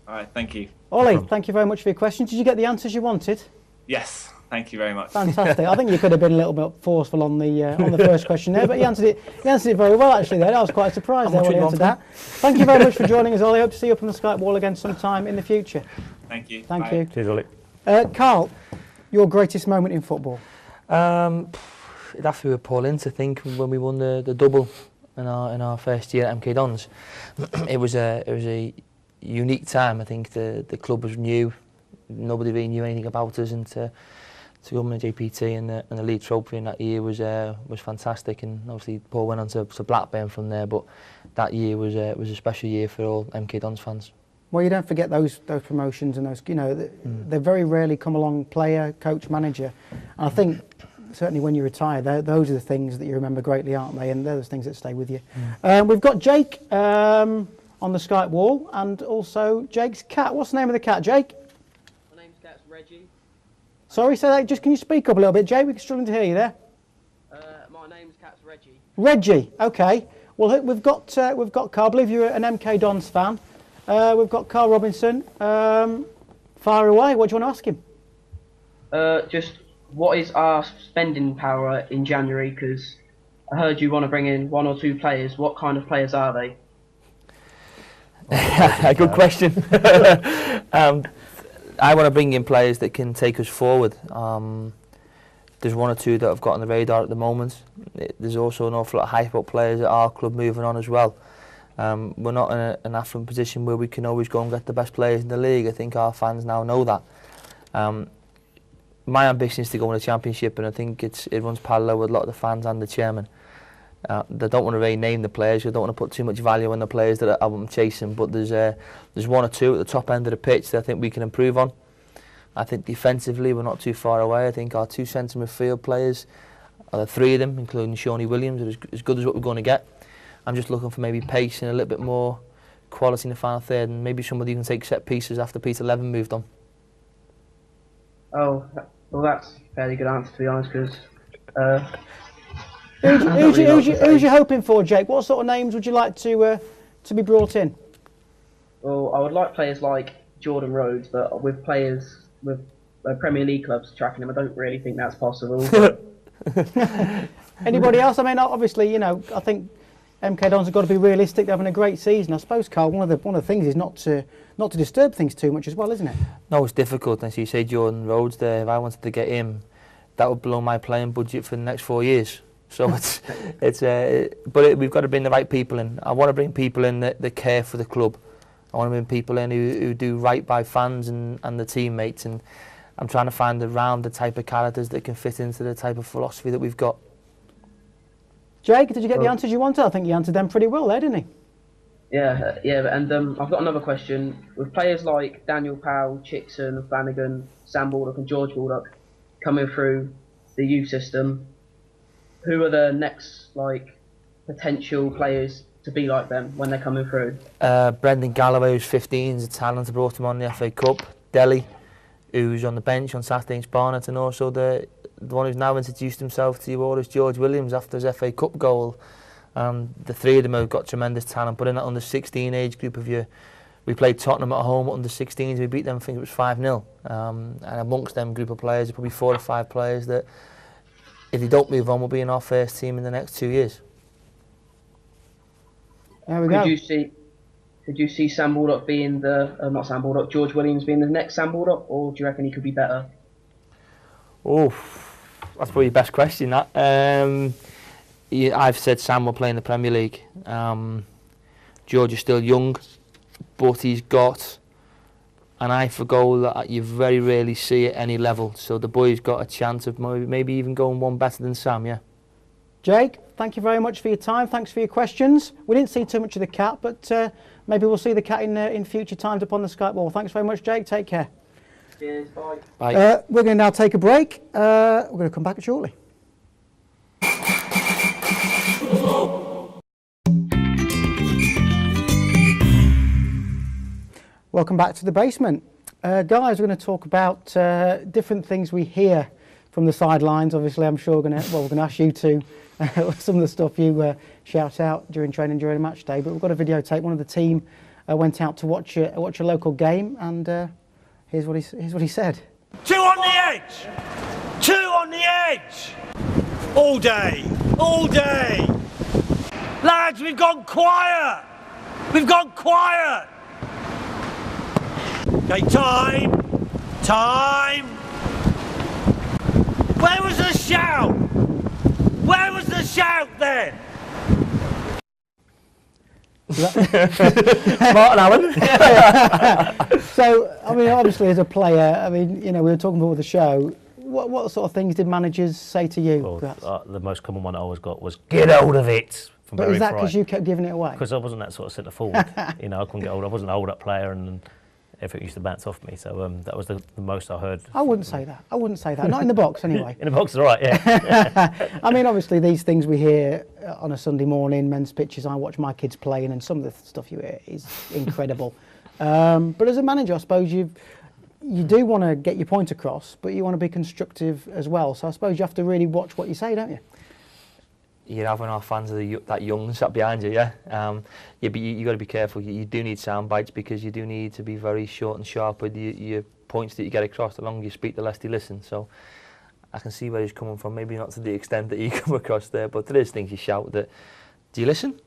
All right, thank you. Ollie, thank you very much for your question. Did you get the answers you wanted? Yes, thank you very much. Fantastic. I think you could have been a little bit forceful on the first question there, but you answered it very well actually there. I was quite surprised there when you answered that. Thank you very much for joining us, Ollie. Hope to see you up on the Skype wall again sometime in the future. Thank you. Thank you. Cheers, Ollie. Karl, your greatest moment in football? It'd have to be Paul Ince, I think, when we won the double in our first year at MK Dons. It was a unique time. I think the club was new. Nobody really knew anything about us, and to to go win the JPT and the league trophy in that year was fantastic, and obviously Paul went on to Blackburn from there, but that year was a special year for all MK Dons fans. Well, you don't forget those promotions and those, they very rarely come along, player, coach, manager. And I think certainly when you retire, those are the things that you remember greatly, aren't they? And they're the things that stay with you. We've got Jake on the Skype wall, and also Jake's cat. What's the name of the cat, Jake? My name's cat's Reggie. Sorry, say that. Just can you speak up a little bit, Jake? We're struggling to hear you there. My name's cat's Reggie. Reggie. Okay. Well, we've got Karl. I believe you're an MK Dons fan. We've got Karl Robinson. Fire away. What do you want to ask him? Just what is our spending power in January? Because I heard you want to bring in 1 or 2 players. What kind of players are they? Good question. I want to bring in players that can take us forward. There's 1 or 2 that I've got on the radar at the moment. There's also an awful lot of hype up players at our club moving on as well. We're not in an affluent position where we can always go and get the best players in the league. I think our fans now know that. My ambition is to go win a championship, and I think it runs parallel with a lot of the fans and the chairman. They don't want to really name the players. They don't want to put too much value on the players that I'm chasing. But there's 1 or 2 at the top end of the pitch that I think we can improve on. I think defensively we're not too far away. I think our 2 centre midfield players, the 3 of them, including Shawnee Williams, are as good as what we're going to get. I'm just looking for maybe pace and a little bit more quality in the final third, and maybe somebody who can take set pieces after Peter Levin moved on. Oh, well, that's a fairly good answer, to be honest, because... Who's you hoping for, Jake? What sort of names would you like to be brought in? Well, I would like players like Jordan Rhodes, but with players with Premier League clubs tracking him, I don't really think that's possible. Anybody else? I mean, obviously, I think MK Dons have got to be realistic. They're having a great season. I suppose, Karl, one of the things is not to disturb things too much as well, isn't it? No, it's difficult. As you say, Jordan Rhodes there, if I wanted to get him, that would blow my playing budget for the next 4 years. So we've got to bring the right people in. I want to bring people in that care for the club. I want to bring people in who do right by fans and the teammates, and I'm trying to find around the type of characters that can fit into the type of philosophy that we've got. Jake, did you get the answers you wanted? I think you answered them pretty well there, didn't you? Yeah, and I've got another question. With players like Daniel Powell, Chickson, Flanagan, Sam Baldock and George Baldock coming through the youth system, who are the next potential players to be like them when they're coming through? Brendan Galloway, who's 15, is a talent. I brought him on the FA Cup. Delhi, who's on the bench on Saturday against Barnet, and also the one who's now introduced himself to you all is George Williams after his FA Cup goal. The 3 of them have got tremendous talent, but in that under 16 age group we played Tottenham at home at under 16s, we beat them, I think it was 5-0. And amongst them group of players, probably 4 or 5 players that, if they don't move on, will be in our first team in the next 2 years. There we go. Could you see Sam Baldock being not Sam Baldock, George Williams being the next Sam Baldock, or do you reckon he could be better? Oh, that's probably your best question, that. I've said Sam will play in the Premier League. George is still young, but he's got an eye for goal that you very rarely see at any level. So the boy's got a chance of maybe even going one better than Sam, yeah. Jake, thank you very much for your time. Thanks for your questions. We didn't see too much of the cat, but maybe we'll see the cat in future times upon the Skype wall. Thanks very much, Jake. Take care. Cheers, bye. Bye. We're going to now take a break. We're going to come back shortly. Welcome back to the basement. Guys, we're going to talk about different things we hear from the sidelines. Obviously, I'm sure we're going to ask you to some of the stuff you shout out during training during a match day. But we've got a videotape. One of the team went out to watch a local game, and here's what he said. 2 on the edge! 2 on the edge! All day! All day! Lads, we've gone quiet! We've gone quiet! Okay, time! Time! Where was the shout? Where was the shout then? Martin Allen. So, I mean, obviously as a player, I mean, we were talking about the show, What sort of things did managers say to you? Well, the most common one I always got was, get hold of it. But is that because you kept giving it away? Because I wasn't that sort of centre forward. I couldn't get hold. I wasn't a hold-up player, and everything used to bounce off me. So that was the most I heard. I wouldn't say that. Not in the box, anyway. In the box, all right, yeah. I mean, obviously, these things we hear on a Sunday morning, men's pitches. I watch my kids playing, and some of the stuff you hear is incredible. But as a manager, I suppose you do want to get your point across, but you want to be constructive as well. So I suppose you have to really watch what you say, don't you? You're having our fans that young sat behind you, yeah. But you got to be careful. You do need sound bites, because you do need to be very short and sharp with your points that you get across. The longer you speak, the less they listen. So I can see where he's coming from. Maybe not to the extent that you come across there, but there is things you shout that. Do you listen?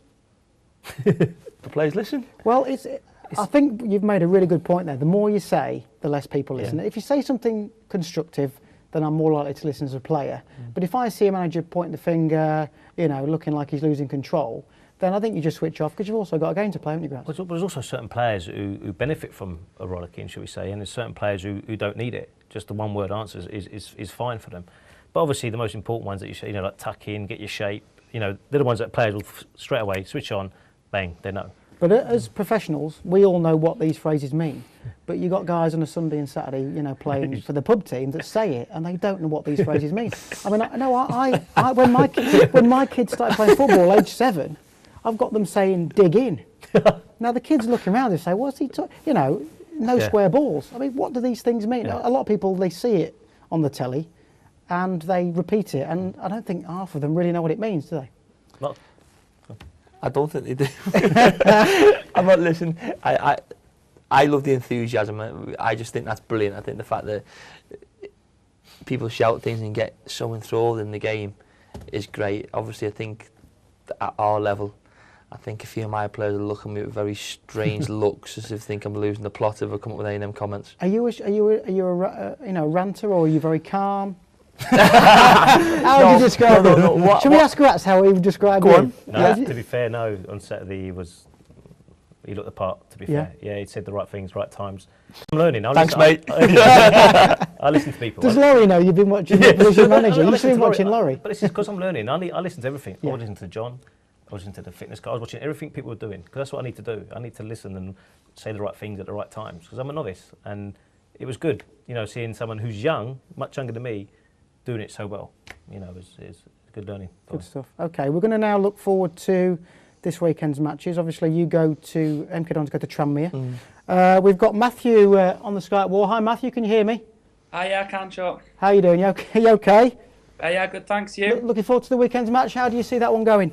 The players listen. Well, I think you've made a really good point there. The more you say, the less people listen. Yeah. If you say something constructive, then I'm more likely to listen as a player. But if I see a manager pointing the finger, looking like he's losing control, then I think you just switch off, because you've also got a game to play, haven't you, Grant? But there's also certain players who benefit from a rollicking, shall we say, and there's certain players who don't need it. Just the one-word answers is fine for them. But obviously the most important ones that you say, like tuck in, get your shape, they're the ones that players will straight away switch on, bang, they know. But as professionals, we all know what these phrases mean. But you got guys on a Sunday and Saturday, playing for the pub team that say it, and they don't know what these phrases mean. I mean, when my kids started playing football, age 7, I've got them saying "dig in." Now the kids look around and say, "What's he talking?" No square balls. I mean, what do these things mean? Yeah. A lot of people, they see it on the telly, and they repeat it, and I don't think half of them really know what it means, do they? Not. I don't think they do. I'm not listening. I love the enthusiasm. I just think that's brilliant. I think the fact that people shout things and get so enthralled in the game is great. Obviously, I think at our level, I think a few of my players are looking at me with very strange looks, as if they think I'm losing the plot if I come up with any of them comments. Are you a ranter, or are you very calm? How would you describe him? Should we ask Gratz how he would describe him? No, to be fair, no. On Saturday he looked the part, to be fair. Yeah, he said the right things, right times. I'm learning. Thanks, mate. I listen to people. Does Laurie know you've been watching the Division Manager? You've been watching Laurie. But it's because I'm learning. I listen to everything. I listen to John. I was into the fitness guy. I was watching everything people were doing, because that's what I need to do. I need to listen and say the right things at the right times, because I'm a novice. And it was good, seeing someone who's young, much younger than me, doing it so well. Is good learning. Good stuff. Okay, we're going to now look forward to this weekend's matches. Obviously, you go to MK Dons, go to Tranmere. We've got Matthew on the Skype wall. Hi, Matthew. Can you hear me? Hi, yeah, I can, Chuck. How are you doing? You okay? Yeah, good. Thanks. You? Looking forward to the weekend's match. How do you see that one going?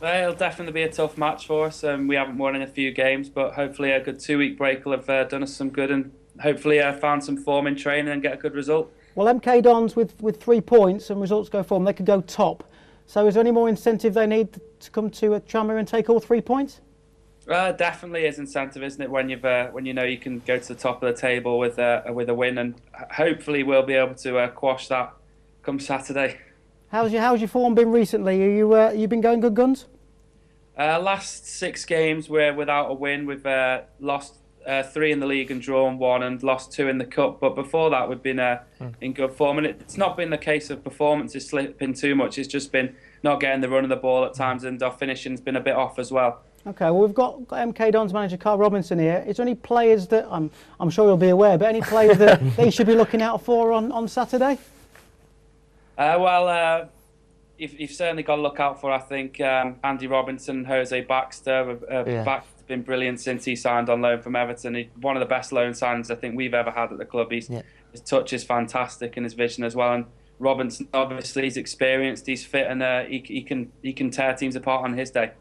Well, it'll definitely be a tough match for us. We haven't won in a few games, but hopefully a good 2-week break will have done us some good, and hopefully found some form in training and get a good result. Well, MK Dons with 3 points and results go for them, they could go top. So is there any more incentive they need to come to Tranmere and take all 3 points? Definitely is incentive, isn't it? When you know you can go to the top of the table with a win, and hopefully we'll be able to quash that come Saturday. How's your form been recently? You been going good guns? Last 6 games we're without a win. We've lost 3 in the league and drawn 1, and lost 2 in the cup. But before that, we've been in good form. And it's not been the case of performances slipping too much. It's just been not getting the run of the ball at times, and our finishing's been a bit off as well. Okay, well, we've got MK Dons manager Karl Robinson here. Is there any players that, I'm sure you'll be aware, but any players that they should be looking out for on Saturday? You've certainly got to look out for, I think, Andy Robinson and Jose Baxter. Baxter's been brilliant since he signed on loan from Everton. He's one of the best loan signings I think we've ever had at the club. His touch is fantastic, and his vision as well. And Robinson, obviously, he's experienced, he's fit, and he can tear teams apart on his day.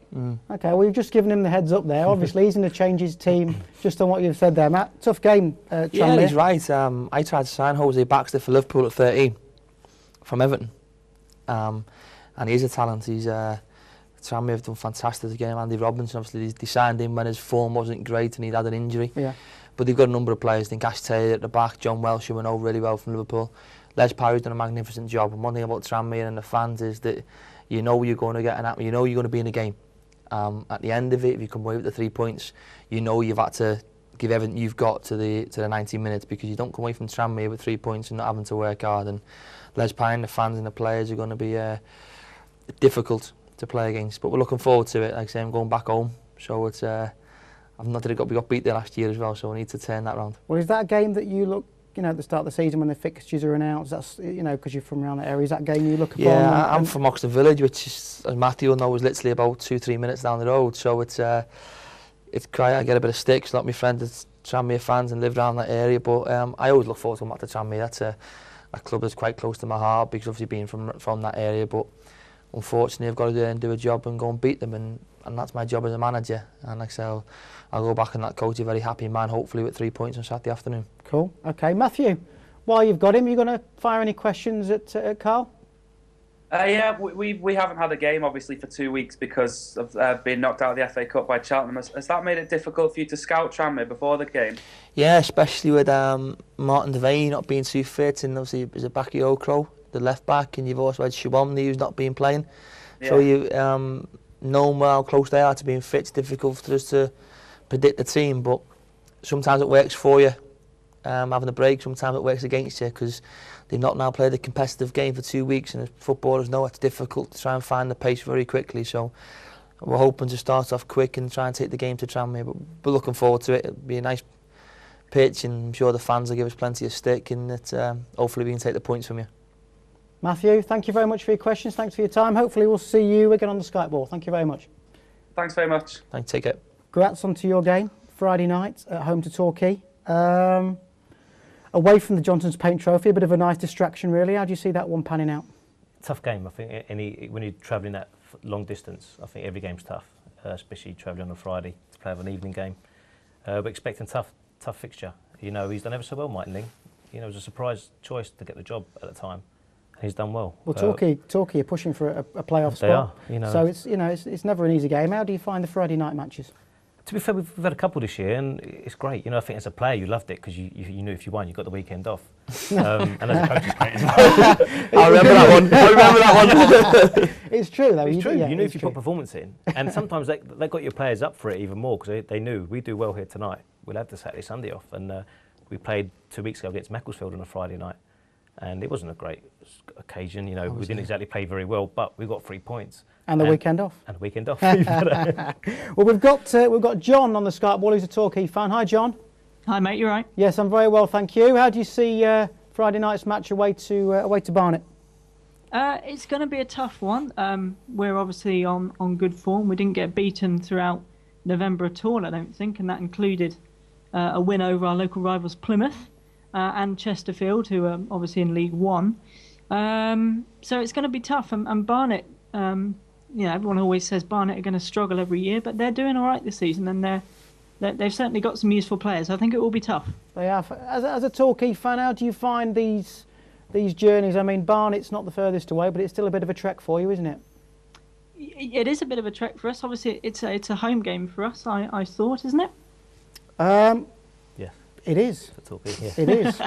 Okay, well, you've just given him the heads up there. Obviously, he's going to change his team just on what you've said there, Matt. Tough game, Yeah, he's right. I tried to sign Jose Baxter for Liverpool at 13 from Everton. And he's a talent. Tranmere have done fantastic again. Andy Robinson, obviously, they signed him when his form wasn't great and he'd had an injury. Yeah. But they've got a number of players. I think Ash Taylor at the back, John Welsh, who we know really well from Liverpool. Les Parry's done a magnificent job. And one thing about Tranmere and the fans is that you know you're going to get you know you're going to be in a game. At the end of it, if you come away with the 3 points, you know you've had to give everything you've got to the 90 minutes, because you don't come away from Tranmere with 3 points and not having to work hard. And Les Pine, the fans and the players are going to be difficult to play against. But we're looking forward to it. Like I say, I'm going back home, so it's. I've not that we got beat there last year as well, so we need to turn that round. Well, is that a game that you look, at the start of the season when the fixtures are announced? That's because you're from around that area. Is that a game you look upon? Yeah, I'm from Oxton Village, which is, as Matthew will know, is literally about 2-3 minutes down the road. So it's great. I get a bit of stick. A lot of my friends are Tranmere fans and live around that area. But I always look forward to coming back to Tranmere. That's a club that's quite close to my heart, because obviously being from that area. But unfortunately, I've got to do a job and go and beat them, and that's my job as a manager. And like I say, I'll go back and that coach a very happy man, hopefully with 3 points on Saturday afternoon. Cool. Okay, Matthew, while you've got him, you going to fire any questions at Karl? Yeah, we haven't had a game obviously for 2 weeks because of being knocked out of the FA Cup by Cheltenham. Has that made it difficult for you to scout Tranmere before the game? Yeah, especially with Martin Devane not being too fit, and obviously there's a Bakayoko, the left back, and you've also had Shibomni who's not been playing. Yeah. So you know how close they are to being fit. It's difficult for us to predict the team, but sometimes it works for you, having a break. Sometimes it works against you, because they've not now played a competitive game for 2 weeks, and footballers know it's difficult to try and find the pace very quickly. So we're hoping to start off quick and try and take the game to Tranmere, but we're looking forward to it. It'll be a nice pitch, and I'm sure the fans will give us plenty of stick, and hopefully we can take the points from you. Matthew, thank you very much for your questions. Thanks for your time. Hopefully we'll see you again on the Skype ball. Thank you very much. Thanks very much. Thanks, take it. Congrats on to your game Friday night at home to Torquay. Away from the Johnson's Paint Trophy, a bit of a nice distraction really. How do you see that one panning out? Tough game. I think when you're travelling that long distance, I think every game's tough, especially travelling on a Friday to play an evening game. We're expecting tough fixture. He's done ever so well, Mike Ling. It was a surprise choice to get the job at the time. He's done well. Well, Torquay are pushing for a playoff spot. They are. So it's never an easy game. How do you find the Friday night matches? To be fair, we've had a couple this year, and it's great. I think as a player you loved it, because you knew if you won, you got the weekend off. And as a coach, it's great as well. I remember that one. It's true though. It's true. You knew if you put performance in, and sometimes they got your players up for it even more, because they knew we do well here tonight. We'll have the Saturday, Sunday off, and we played 2 weeks ago against Macclesfield on a Friday night, and it wasn't a great occasion. We didn't exactly play very well, but we got 3 points. And the weekend off. And the weekend off. Well, we've got John on the Skype wall, who's a Torquay fan. Hi, John. Hi, mate. You all right? Yes, I'm very well, thank you. How do you see Friday night's match away to Barnet? It's going to be a tough one. We're obviously on good form. We didn't get beaten throughout November at all, I don't think, and that included a win over our local rivals Plymouth and Chesterfield, who are obviously in League One. So it's going to be tough, and Barnet. Everyone always says Barnet are going to struggle every year, but they're doing all right this season, and they've certainly got some useful players. I think it will be tough. They have. As a Torquay fan, how do you find these journeys? I mean, Barnet's not the furthest away, but it's still a bit of a trek for you, isn't it? It is a bit of a trek for us. Obviously, it's a home game for us. I thought, isn't it? Yeah. It is. Yeah. It is.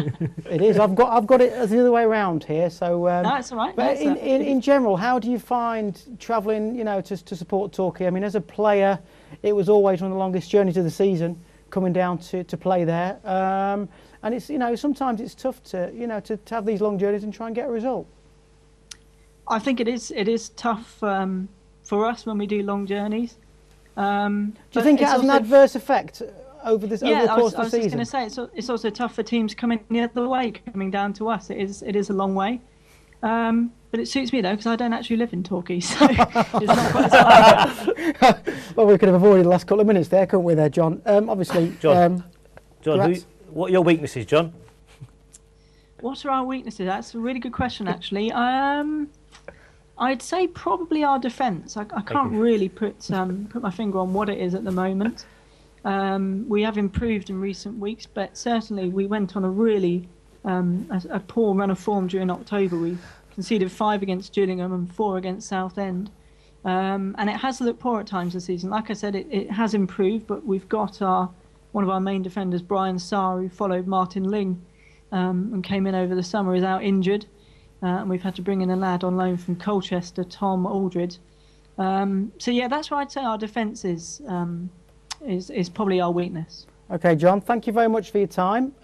It is. I've got it the other way around here. So. That's all right. But in general, how do you find travelling? To support Torquay? I mean, as a player, it was always one of the longest journeys of the season, coming down to play there. And it's sometimes it's tough to have these long journeys and try and get a result. I think it is tough for us when we do long journeys. Do you think it has an adverse effect over the course of the season? I was just going to say it's also tough for teams coming the other way, coming down to us. It is a long way, but it suits me though because I don't actually live in Torquay, so it's not quite as hard. Well, we could have avoided the last couple of minutes there, couldn't we, there, John? Obviously, John. What are your weaknesses, John? What are our weaknesses? That's a really good question, actually. I'd say probably our defence. I can't really put my finger on what it is at the moment. We have improved in recent weeks, but certainly we went on a really a poor run of form during October. We conceded 5 against Gillingham and 4 against Southend. And it has looked poor at times this season. Like I said, it has improved, but we've got one of our main defenders, Brian Sarr, who followed Martin Ling and came in over the summer, is out injured. And we've had to bring in a lad on loan from Colchester, Tom Aldred. So yeah, that's why I'd say our defence is probably our weakness. Okay, John, thank you very much for your time.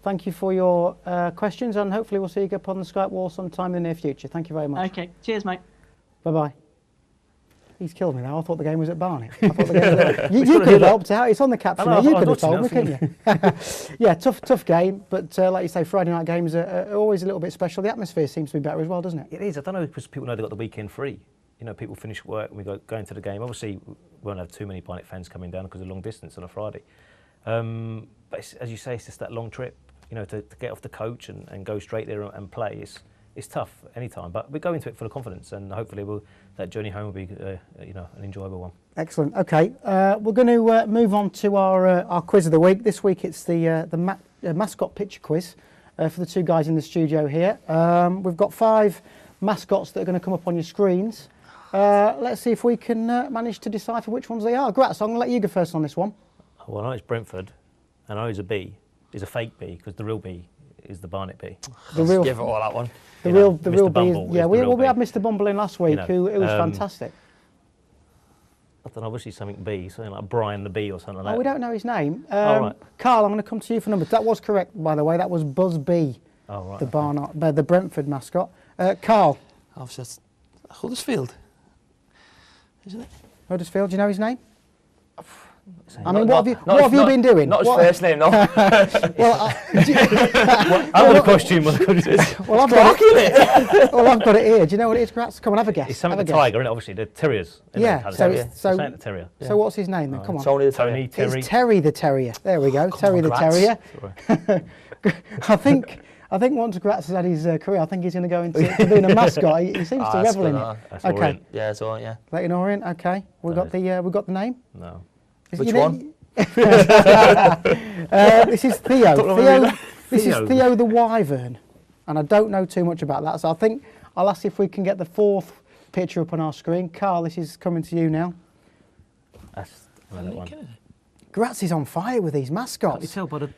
Thank you for your questions, and hopefully we'll see you up on the Skype wall sometime in the near future. Thank you very much. Okay, cheers, mate. Bye-bye. He's killed me now. I thought the game was at Barnet. I thought the game was at... you could have helped out. It's on the caption. You could have told me, couldn't you? Yeah, tough game. But like you say, Friday night games are always a little bit special. The atmosphere seems to be better as well, doesn't it? It is. I don't know because people know they've got the weekend free. You know, people finish work and we go into the game. Obviously, we won't have too many Barnet fans coming down because of long distance on a Friday. But as you say, it's just that long trip. You know, to get off the coach and go straight there and play. It's tough any time, but we go into it full of confidence, and hopefully that journey home will be, you know, an enjoyable one. Excellent. Okay, we're going to move on to our quiz of the week. This week it's the mascot picture quiz for the two guys in the studio here. We've got 5 mascots that are going to come up on your screens. Let's see if we can manage to decipher which ones they are. Gratz, I'm going to let you go first on this one. Well, I know it's Brentford, and I know it's a bee. It's a fake bee because the real bee is the Barnet bee. The real, give it all that one. The real bee. Yeah, we had Mr. Bumble in last week, who was fantastic. I don't know, obviously something like Brian the Bee or something like that. Oh, we don't know his name. Right. Karl, I'm going to come to you for numbers. That was correct, by the way. That was Buzz Bee, the Brentford mascot. Karl. I've said Huddersfield, isn't it? Huddersfield. Do you know his name? I mean, what have you been doing? Not his first name, no. Well, I'm in a costume. Well, I've got it here. Do you know what it is, Gratz? Come on, have a guess. It's something the tiger, isn't it? Obviously, the terriers. Yeah. So the terrier. So what's his name then? Come on. Tony the Terrier. It's Terry the Terrier. There we go. Terry the Terrier. I think once Gratz has had his career, I think he's going to go into being a mascot. He seems to revel in it. Okay. Orient. Yeah, it's all right. Yeah. Leighton Orient. Okay. We got the name. No. Which one? This is Theo. This is Theo the Wyvern, and I don't know too much about that. So I think I'll ask if we can get the 4th picture up on our screen. Karl, this is coming to you now. That's another one. Gratz is on fire with these mascots. Can't you tell by the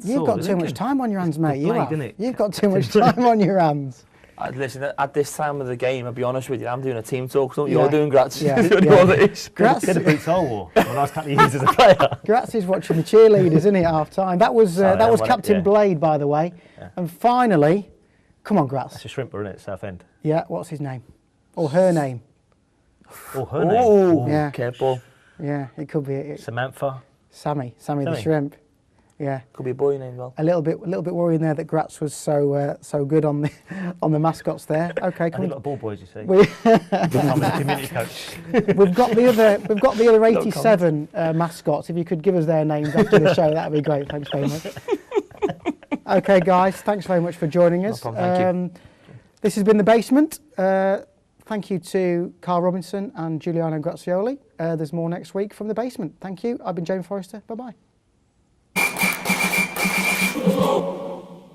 You've got too much time on your hands, mate. Blade, You've got too much time on your hands. Listen, at this time of the game, I'll be honest with you, I'm doing a team talk, so you're doing Gratz. Yeah. Gratz did a boots hole war for the last couple of years as a player. Gratz is watching the cheerleaders, isn't he, at half time? That was Captain Blade, by the way. Yeah. And finally, come on, Gratz. That's a shrimper, isn't it? Southend. Yeah, what's his name? Or her name? Or her name? Oh, yeah. Careful. Yeah, it could be. Samantha. Sammy the shrimp. Yeah, could be a boy name, well. A little bit worrying there that Gratz was so good on the mascots there. Okay, come on. Got ball boys, you see. I'm the community coach. We've got the other 87 mascots. If you could give us their names after the show, that'd be great. Thanks very much. Okay, guys, thanks very much for joining us. No problem, thank you. This has been The Basement. Thank you to Karl Robinson and Giuliano Grazioli. There's more next week from The Basement. Thank you. I've been James Forrester. Bye-bye.